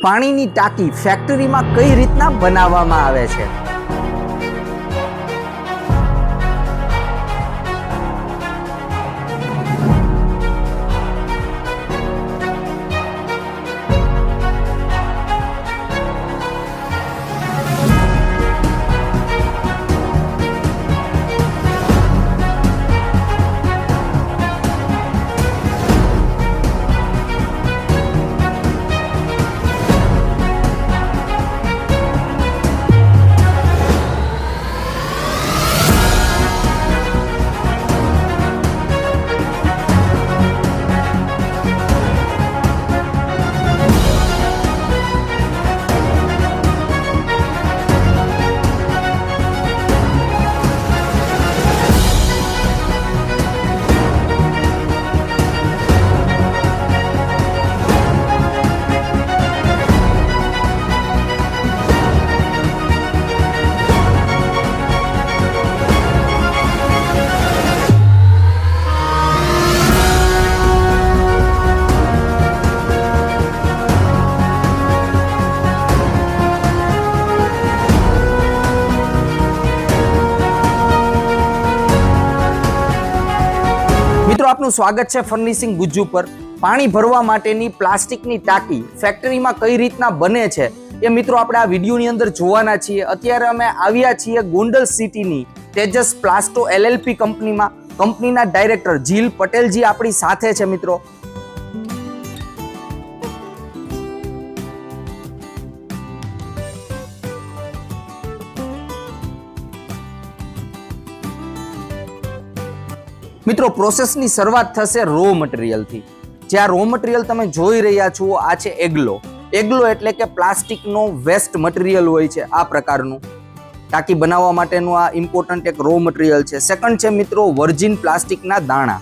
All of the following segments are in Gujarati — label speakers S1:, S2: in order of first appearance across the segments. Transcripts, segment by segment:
S1: પાણીની ટાંકી ફેક્ટરીમાં કઈ રીતના બનાવવામાં આવે છે? મિત્રો આપનું સ્વાગત છે ફર્નિશિંગ ગુજ્જુ પર। પાણી ભરવા માટેની પ્લાસ્ટિકની ટાંકી ફેક્ટરીમાં કઈ રીતના બને છે એ મિત્રો આપણે આ વિડીયોની અંદર જોવાના છીએ। અત્યારે અમે આવ્યા છીએ ગોંડલ સિટીની તેજસ પ્લાસ્ટો LLP કંપનીમાં। કંપનીના ડાયરેક્ટર જીલ પટેલજી આપણી સાથે છે મિત્રો। મિત્રો પ્રોસેસની શરૂઆત થશે રો મટીરિયલથી। જે આ રો મટીરિયલ તમે જોઈ રહ્યા છો આ છે એગ્લો। એગ્લો એટલે કે પ્લાસ્ટિકનો વેસ્ટ મટીરિયલ હોય છે આ પ્રકારનું। ટાંકી બનાવવા માટેનું આ ઇમ્પોર્ટન્ટ એક રો મટીરિયલ છે। સેકન્ડ છે મિત્રો વર્જિન પ્લાસ્ટિકના દાણા।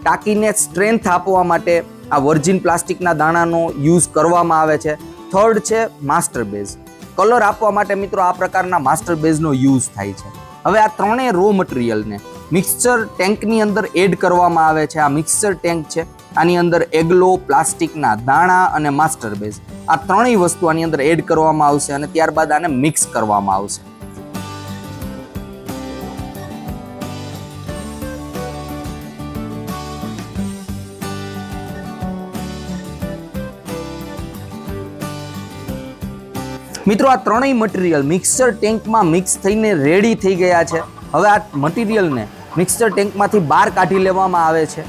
S1: ટાંકીને સ્ટ્રેન્થ આપવા માટે આ વર્જિન પ્લાસ્ટિકના દાણાનો યુઝ કરવામાં આવે છે। થર્ડ છે માસ્ટર બેઝ। કલર આપવા માટે મિત્રો આ પ્રકારના માસ્ટર બેઝનો યુઝ થાય છે। હવે આ ત્રણેય રો મટીરિયલને મિક્સચર ટેન્કની અંદર એડ કરવામાં આવે છે। આ મિક્સચર ટેન્ક છે, આની અંદર એગ્લો, પ્લાસ્ટિકના દાણા અને માસ્ટર બેઝ આ ત્રણેય વસ્તુ આની અંદર એડ કરવામાં આવશે અને ત્યારબાદ આને મિક્સ કરવામાં આવશે। મિત્રો આ ત્રણેય મટીરિયલ મિક્સર ટેન્કમાં મિક્સ થઈને રેડી થઈ ગયા છે। હવે આ મટીરિયલને મિક્સર ટેન્કમાંથી બહાર કાઢી લેવામાં આવે છે।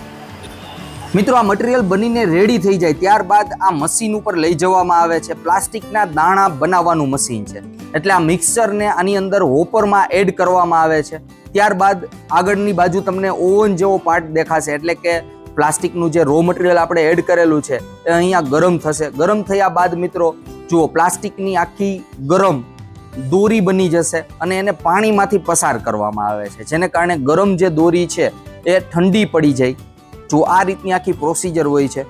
S1: મિત્રો આ મટીરિયલ બનીને રેડી થઈ જાય ત્યારબાદ આ મશીન ઉપર લઈ જવામાં આવે છે। પ્લાસ્ટિકના દાણા બનાવવાનું મશીન છે એટલે આ મિક્સરને આની અંદર હોપરમાં એડ કરવામાં આવે છે। ત્યારબાદ આગળની બાજુ તમને ઓવન જેવો પાર્ટ દેખાશે એટલે કે પ્લાસ્ટિકનું જે રો મટીરિયલ આપણે એડ કરેલું છે એ અહીંયા ગરમ થશે। ગરમ થયા બાદ મિત્રો જુઓ પ્લાસ્ટિકની આખી ગરમ દોરી બની જશે અને એને પાણીમાંથી પસાર કરવામાં આવે છે, જેને કારણે ગરમ જે દોરી છે એ ઠંડી પડી જાય। જો આ રીતની આખી પ્રોસિજર હોય છે,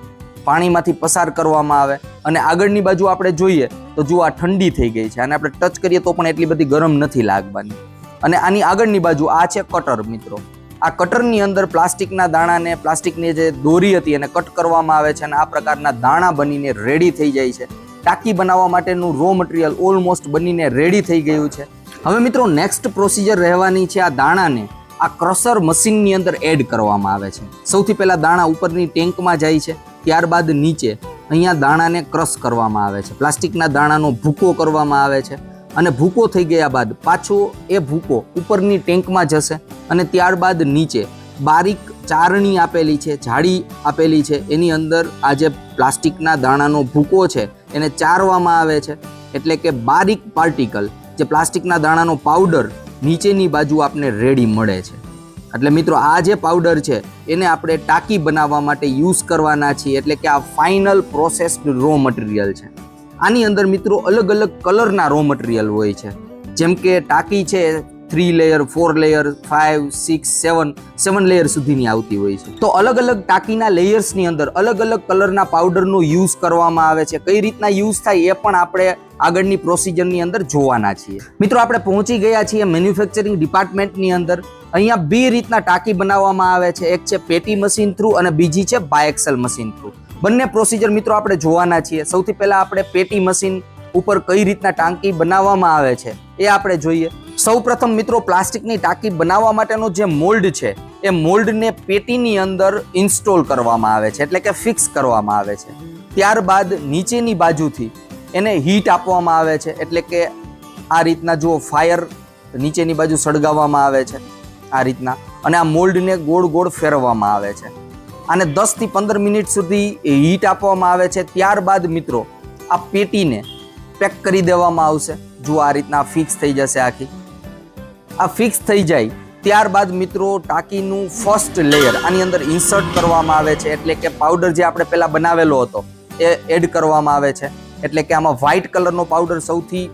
S1: પાણીમાંથી પસાર કરવામાં આવે અને આગળની બાજુ આપણે જોઈએ તો જો આ ઠંડી થઈ ગઈ છે અને આપણે ટચ કરીએ તો પણ એટલી બધી ગરમ નથી લાગવાની। અને આની આગળની બાજુ આ છે કટર મિત્રો। આ કટરની અંદર પ્લાસ્ટિકના દાણાને પ્લાસ્ટિકની જે દોરી હતી એને કટ કરવામાં આવે છે અને આ પ્રકારના દાણા બનીને રેડી થઈ જાય છે। ટાંકી બનાવવા માટેનું રો મટીરિયલ ઓલમોસ્ટ બનીને રેડી થઈ ગયું છે। હવે મિત્રો નેક્સ્ટ પ્રોસિજર રહેવાની છે આ દાણાને આ ક્રશર મશીનની અંદર એડ કરવામાં આવે છે। સૌથી પહેલા દાણા ઉપરની ટેન્કમાં જાય છે, ત્યારબાદ નીચે અહીંયા દાણાને ક્રશ કરવામાં આવે છે। પ્લાસ્ટિકના દાણાનો ભૂકો કરવામાં આવે છે અને ભૂકો થઈ ગયા બાદ પાછો એ ભૂકો ઉપરની ટેન્કમાં જશે અને ત્યારબાદ નીચે બારીક ચારણી આપેલી છે, જાળી આપેલી છે, એની અંદર આ જે પ્લાસ્ટિકના દાણાનો ભૂકો છે એને ચારવામાં આવે છે એટલે કે બારીક પાર્ટિકલ જે પ્લાસ્ટિકના દાણાનો પાવડર નીચેની બાજુ આપને રેડી મળે છે। એટલે મિત્રો આ જે પાવડર છે એને આપણે ટાંકી બનાવવા માટે યુઝ કરવાના છીએ એટલે કે આ ફાઇનલ પ્રોસેસ્ડ રો મટીરિયલ છે। આની અંદર મિત્રો અલગ અલગ કલરના રો મટીરિયલ હોય છે, જેમ કે ટાંકી છે 3 લેયર 4 લેયર 5 6 7 લેયર સુધીની આવતી હોય છે। તો અલગ અલગ ટાંકીના લેયર્સની અંદર અલગ અલગ કલરના પાવડરનો યુઝ કરવામાં આવે છે। કઈ રીતના યુઝ થાય એ પણ આપણે આગળની પ્રોસિજરની અંદર જોવાના છીએ। મિત્રો આપણે પહોંચી ગયા છીએ મેન્યુફેક્ચરિંગ ડિપાર્ટમેન્ટની અંદર। અહીંયા બે રીતના ટાંકી બનાવવામાં આવે છે, એક છે પેટી મશીન થ્રુ અને બીજી છે બાયએક્સેલ મશીન થ્રુ। બંને પ્રોસિજર મિત્રો આપણે જોવાના છીએ. સૌથી પહેલા આપણે પેટી મશીન ઉપર કઈ રીતના ટાંકી બનાવવામાં આવે છે એ આપણે જોઈએ. સૌપ્રથમ મિત્રો પ્લાસ્ટિકની ટાંકી બનાવવા માટેનો જે મોલ્ડ છે એ મોલ્ડને પેટીની અંદર ઇન્સ્ટોલ કરવામાં આવે છે, એટલે કે ફિક્સ કરવામાં આવે છે. ત્યારબાદ નીચેની બાજુથી એને હીટ આપવામાં આવે છે, એટલે કે આ રીતના જુઓ ફાયર નીચેની બાજુ સળગાવવામાં આવે છે આ રીતના, અને આ મોલ્ડને ગોળ ગોળ ફેરવવામાં આવે છે. આને 10 થી 15 મિનિટ સુધી હીટ આપવામાં આવે છે. ત્યારબાદ મિત્રો આ પેટીને પેક કરી દેવામાં આવશે. જુઓ આ રીતના ફિક્સ થઈ જશે આખી. આ ફિક્સ થઈ જાય ત્યારબાદ મિત્રો ટાંકીનું ફર્સ્ટ લેયર આની અંદર ઇન્સર્ટ કરવામાં આવે છે, એટલે કે પાવડર જે આપણે પહેલા બનાવેલો હતો એ એડ કરવામાં આવે છે. એટલે કે આમાં વ્હાઇટ કલરનો પાવડર સૌથી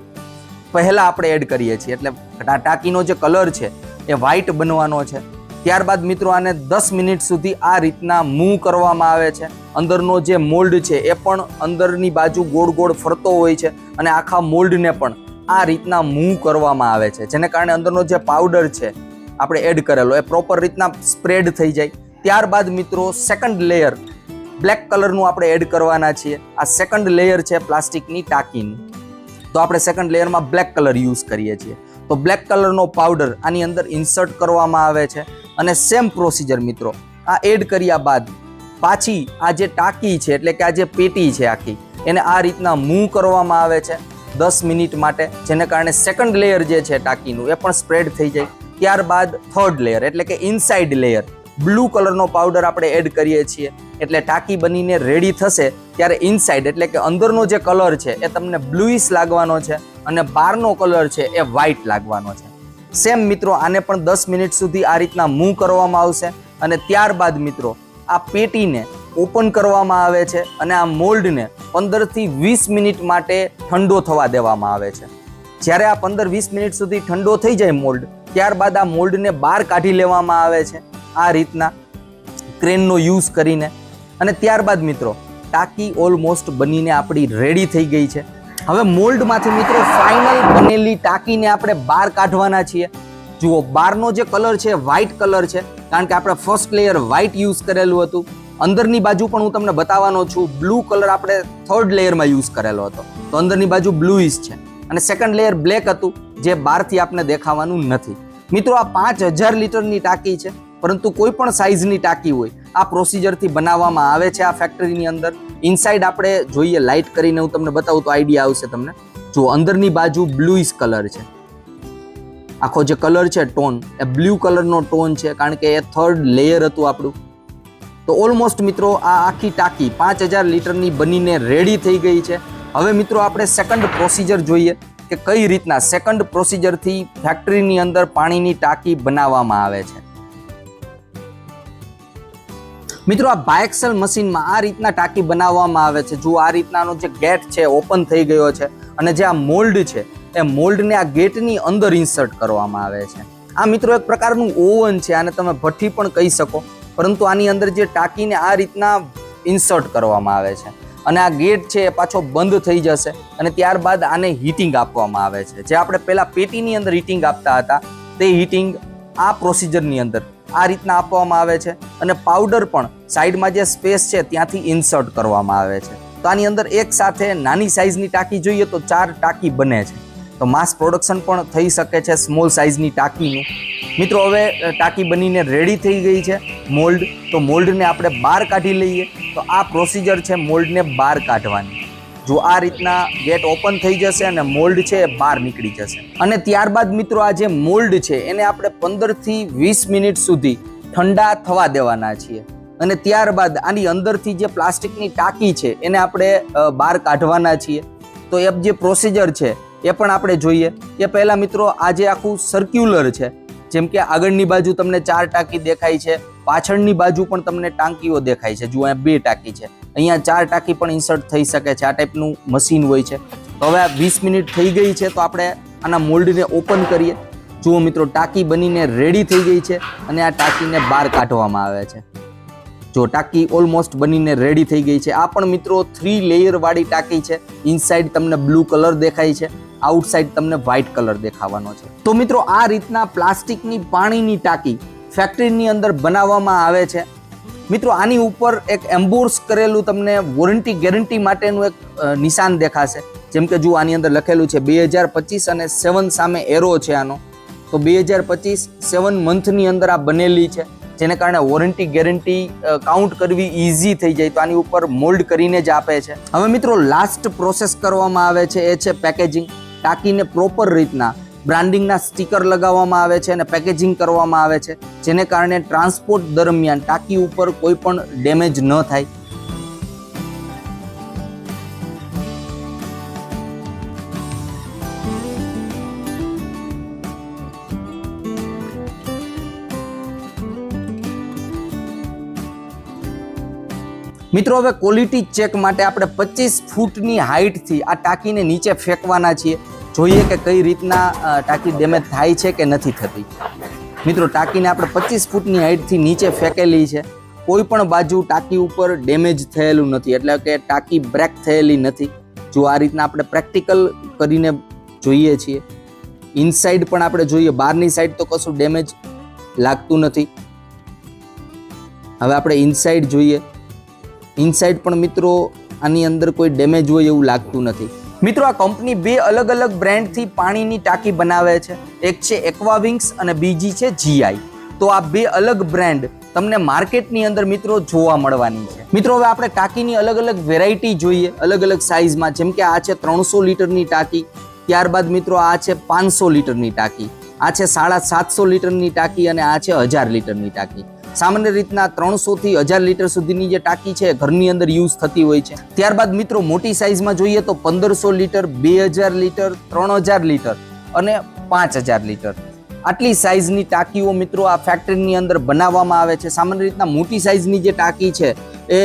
S1: પહેલા આપણે એડ કરીએ છીએ, એટલે ટાંકીનો જે કલર છે એ વ્હાઇટ બનવાનો છે. ત્યારબાદ મિત્રો આને 10 મિનિટ સુધી આ રીતના મૂવ કરવામાં આવે છે. અંદરનો જે મોલ્ડ છે એ પણ અંદરની બાજુ ગોળ ગોળ ફરતો હોય છે, અને આખા મોલ્ડને પણ આ રીતના મૂવ કરવામાં આવે છે, જેને કારણે અંદરનો જે પાવડર છે આપણે એડ કરેલો એ પ્રોપર રીતના સ્પ્રેડ થઈ જાય. ત્યારબાદ મિત્રો સેકન્ડ લેયર બ્લેક કલરનું આપણે એડ કરવાના છીએ. આ સેકન્ડ લેયર છે પ્લાસ્ટિકની ટાંકીની, તો આપણે સેકન્ડ લેયરમાં બ્લેક કલર યુઝ કરીએ છીએ. તો બ્લેક કલરનો પાવડર આની અંદર ઇન્સર્ટ કરવામાં આવે છે, અને સેમ પ્રોસિજર મિત્રો આ એડ કર્યા બાદ પાછી આ જે ટાંકી છે, એટલે કે આ જે પેટી છે આખી, એને આ રીતના મૂવ કરવામાં આવે છે 10 મિનિટ માટે, જેને કારણે સેકન્ડ લેયર જે છે ટાંકીનું એ પણ સ્પ્રેડ થઈ જાય. ત્યારબાદ થર્ડ લેયર એટલે કે ઇનસાઇડ લેયર બ્લુ કલરનો પાવડર આપણે એડ કરીએ છીએ, એટલે ટાંકી બનીને રેડી થશે ત્યારે ઇનસાઇડ એટલે કે અંદરનો જે કલર છે એ તમને બ્લુઇશ લાગવાનો છે, અને બહારનો કલર છે એ વ્હાઇટ લાગવાનો છે. સેમ મિત્રો આને પણ 10 મિનિટ સુધી આ રીતના મૂવ કરવામાં આવશે, અને ત્યારબાદ મિત્રો આ પેટીને ઓપન કરવામાં આવે છે, અને આ મોલ્ડને 15 થી 20 મિનિટ માટે ઠંડો થવા દેવામાં આવે છે. જ્યારે આ 15-20 મિનિટ સુધી ઠંડો થઈ જાય મોલ્ડ, ત્યારબાદ આ મોલ્ડને બહાર કાઢી લેવામાં આવે છે આ રીતના ક્રેનનો યુઝ કરીને. અને ત્યારબાદ મિત્રો ટાંકી ઓલમોસ્ટ બનીને આપણી રેડી થઈ ગઈ છે. હવે મોલ્ડમાંથી મિત્રો ફાઇનલ બનેલી ટાંકીને આપણે બહાર કાઢવાના છીએ. જુઓ બહારનો જે કલર છે વ્હાઇટ કલર છે, કારણ કે આપણે ફર્સ્ટ લેયર વ્હાઇટ યુઝ કરેલું હતું. અંદરની બાજુ પણ હું તમને બતાવવાનો છું, બ્લુ કલર આપણે થર્ડ લેયરમાં યુઝ કરેલો હતો, તો અંદરની બાજુ બ્લુઇશ છે, અને સેકન્ડ લેયર બ્લેક હતું જે બહારથી આપણે દેખાવાનું નથી. મિત્રો આ 5000 લીટરની ટાંકી છે, પરંતુ કોઈ પણ સાઇઝની ટાંકી હોય આ પ્રોસિજરથી બનાવવામાં આવે છે આ ફેક્ટરીની અંદર. ઇનસાઇડ આપણે જોઈએ લાઇટ કરીને હું તમને બતાવું તો આઈડિયા આવશે તમને. જો અંદરની બાજુ બ્લુઇશ કલર છે, આખો જે કલર છે ટોન એ બ્લુ કલરનો ટોન છે, કારણ કે એ થર્ડ લેયર હતું આપણું. તો ઓલમોસ્ટ મિત્રો આ આખી ટાંકી 5000 લીટરની બનીને રેડી થઈ ગઈ છે. હવે મિત્રો આપણે સેકન્ડ પ્રોસિજર જોઈએ કે કઈ રીતના સેકન્ડ પ્રોસિજરથી ફેક્ટરીની અંદર પાણીની ટાંકી બનાવવામાં આવે છે. મિત્રો આ બાયએક્સેલ મશીનમાં આ રીતના ટાંકી બનાવવામાં આવે છે. જો આ રીતનાનો જે ગેટ છે ઓપન થઈ ગયો છે, અને જે આ મોલ્ડ છે એ મોલ્ડને આ ગેટની અંદર ઇન્સર્ટ કરવામાં આવે છે. આ મિત્રો એક પ્રકારનું ઓવન છે, આને તમે ભઠ્ઠી પણ કહી શકો, પરંતુ આની અંદર જે ટાંકીને આ રીતના ઇન્સર્ટ કરવામાં આવે છે, અને આ ગેટ છે એ પાછો બંધ થઈ જશે, અને ત્યારબાદ આને હીટિંગ આપવામાં આવે છે. જે આપણે પહેલા પેટીની અંદર હીટિંગ આપતા હતા તે હીટિંગ આ પ્રોસિજરની અંદર આ રીતના આપવામાં આવે છે, અને પાવડર પણ સાઈડમાં જે સ્પેસ છે ત્યાંથી ઇન્સર્ટ કરવામાં આવે છે. તો આની અંદર એક સાથે નાની સાઇઝની ટાંકી જોઈએ તો 4 ટાંકી બને છે. તો માસ પ્રોડક્શન પણ થઈ શકે છે સ્મોલ સાઇઝની ટાંકીનું. મિત્રો હવે ટાંકી બનીને રેડી થઈ ગઈ છે મોલ્ડ. તો મોલ્ડને આપણે બહાર કાઢી લઈએ. તો આ પ્રોસિજર છે મોલ્ડને બહાર કાઢવાની. જો આ રીતના ગેટ ઓપન થઈ જશે અને મોલ્ડ છે એ બહાર નીકળી જશે, અને ત્યારબાદ મિત્રો આ જે મોલ્ડ છે એને આપણે 15 થી 20 મિનિટ સુધી ઠંડા થવા દેવાના છીએ, અને ત્યારબાદ આની અંદરથી જે પ્લાસ્ટિકની ટાંકી છે એને આપણે બહાર કાઢવાના છીએ. તો એ જે પ્રોસિજર છે એ પણ આપણે જોઈએ. એ પહેલાં મિત્રો આ જે આખું સર્ક્યુલર છે, જેમ કે આગળની બાજુ તમને 4 ટાંકી દેખાય છે, પાછળની બાજુ પણ તમને ટાંકીઓ દેખાય છે. જુઓ અહીંયા 2 ટાંકી છે, અહીંયા 4 ટાંકી પણ ઇન્સર્ટ થઈ શકે છે. આ ટાઈપનું મશીન હોય છે. તો હવે આ 20 મિનિટ થઈ ગઈ છે, તો આપણે આના મોલ્ડને ઓપન કરીએ. જુઓ મિત્રો ટાંકી બનીને રેડી થઈ ગઈ છે, અને આ ટાંકીને બહાર કાઢવામાં આવે છે. જો ટાંકી ઓલમોસ્ટ બનીને રેડી થઈ ગઈ છે. આ પણ મિત્રો 3 લેયર વાળી ટાંકી છે. ઇનસાઇડ તમને બ્લુ કલર દેખાય છે, આઉટસાઇડ તમને વ્હાઇટ કલર દેખાવાનો છે. તો મિત્રો આ રીતના પ્લાસ્ટિકની પાણીની ટાંકી ફેક્ટરીની અંદર બનાવવામાં આવે છે. મિત્રો આની ઉપર એક એમ્બોર્સ કરેલું તમને વોરંટી ગેરંટી માટેનું એક નિશાન દેખાશે. જેમ કે જુઓ આની અંદર લખેલું છે 2025 અને 7 સામે એરો છે આનો. તો 2025 7 મંથની અંદર આ બનેલી છે, જેને કારણે વોરંટી ગેરંટી કાઉન્ટ કરવી ઇઝી થઈ જાય. તો આની ઉપર મોલ્ડ કરીને જ આપે છે. હવે મિત્રો લાસ્ટ પ્રોસેસ કરવામાં આવે છે એ છે પેકેજિંગ. ટાંકીને પ્રોપર રીતના બ્રાન્ડિંગના સ્ટીકર લગાવવામાં આવે છે અને પેકેજિંગ કરવામાં આવે છે, જેને કારણે ટ્રાન્સપોર્ટ દરમિયાન ટાંકી ઉપર કોઈ પણ ડેમેજ ન થાય. મિત્રો હવે ક્વોલિટી ચેક માટે આપણે 25 ફૂટની હાઈટથી આ ટાંકીને નીચે ફેંકવાના છીએ. જોઈએ કે કઈ રીતના ટાંકી ડેમેજ થાય છે કે નથી થતી. મિત્રો ટાંકીને આપણે 25 ફૂટની હાઈટથી નીચે ફેંકેલી છે. કોઈ પણ બાજુ ટાંકી ઉપર ડેમેજ થયેલું નથી, એટલે કે ટાંકી બ્રેક થયેલી નથી. જો આ રીતના આપણે પ્રેક્ટિકલ કરીને જોઈએ છીએ. ઇનસાઇડ પણ આપણે જોઈએ, બહારની સાઈડ તો કશું ડેમેજ લાગતું નથી. હવે આપણે ઇનસાઇડ જોઈએ. ઇનસાઇડ પણ મિત્રો આની અંદર કોઈ ડેમેજ હોય એવું લાગતું નથી. મિત્રો આ કંપની બે અલગ અલગ બ્રાન્ડથી પાણીની ટાંકી બનાવે છે. એક છે એક્વાવિંગ્સ અને બીજી છે GI. તો આ બે અલગ બ્રાન્ડ તમને માર્કેટની અંદર મિત્રો જોવા મળવાની છે. મિત્રો હવે આપણે ટાંકીની અલગ અલગ વેરાયટી જોઈએ, અલગ અલગ સાઇઝમાં. જેમ કે આ છે 300 લીટરની ટાંકી, ત્યારબાદ મિત્રો આ છે 500 લીટરની ટાંકી, આ છે 750 લીટરની ટાંકી અને આ છે 1000 લીટરની ટાંકી. સામાન્ય રીતના 300 થી 1000 લીટર સુધીની જે ટાંકી છે ઘરની અંદર યુઝ થતી હોય છે. ત્યારબાદ મિત્રો મોટી સાઇઝમાં જોઈએ તો 1500 લીટર, 2000 લીટર, 3000 લીટર અને 5000 લીટર. આટલી સાઇઝની ટાંકીઓ મિત્રો આ ફેક્ટરીની અંદર બનાવવામાં આવે છે. સામાન્ય રીતના મોટી સાઇઝની જે ટાંકી છે એ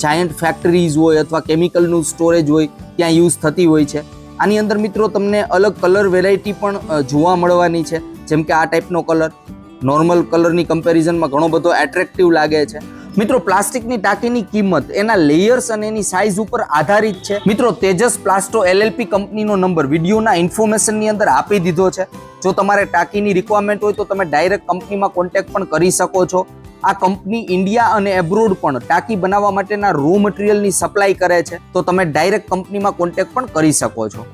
S1: જાયન્ટ ફેક્ટરીઝ હોય અથવા કેમિકલનું સ્ટોરેજ હોય ત્યાં યુઝ થતી હોય છે. આની અંદર મિત્રો તમને અલગ કલર વેરાયટી પણ જોવા મળવાની છે. જેમ કે આ ટાઈપનો કલર નોર્મલ કલરની કમ્પેરિઝનમાં ઘણો બધો એટ્રેક્ટિવ લાગે છે. મિત્રો પ્લાસ્ટિકની ટાંકીની કિંમત એના લેયર્સ અને એની સાઇઝ ઉપર આધારિત છે. મિત્રો તેજસ પ્લાસ્ટો LLP કંપનીનો નંબર વિડીયોના ઇન્ફોર્મેશનની અંદર આપી દીધો છે. જો તમારે ટાંકીની રિક્વાયરમેન્ટ હોય તો તમે ડાયરેક્ટ કંપનીમાં કોન્ટેક્ટ પણ કરી શકો છો. આ કંપની ઇન્ડિયા અને એબ્રોડ પણ ટાંકી બનાવવા માટેના રો મટીરિયલની સપ્લાય કરે છે. તો તમે ડાયરેક્ટ કંપનીમાં કોન્ટેક્ટ પણ કરી શકો છો.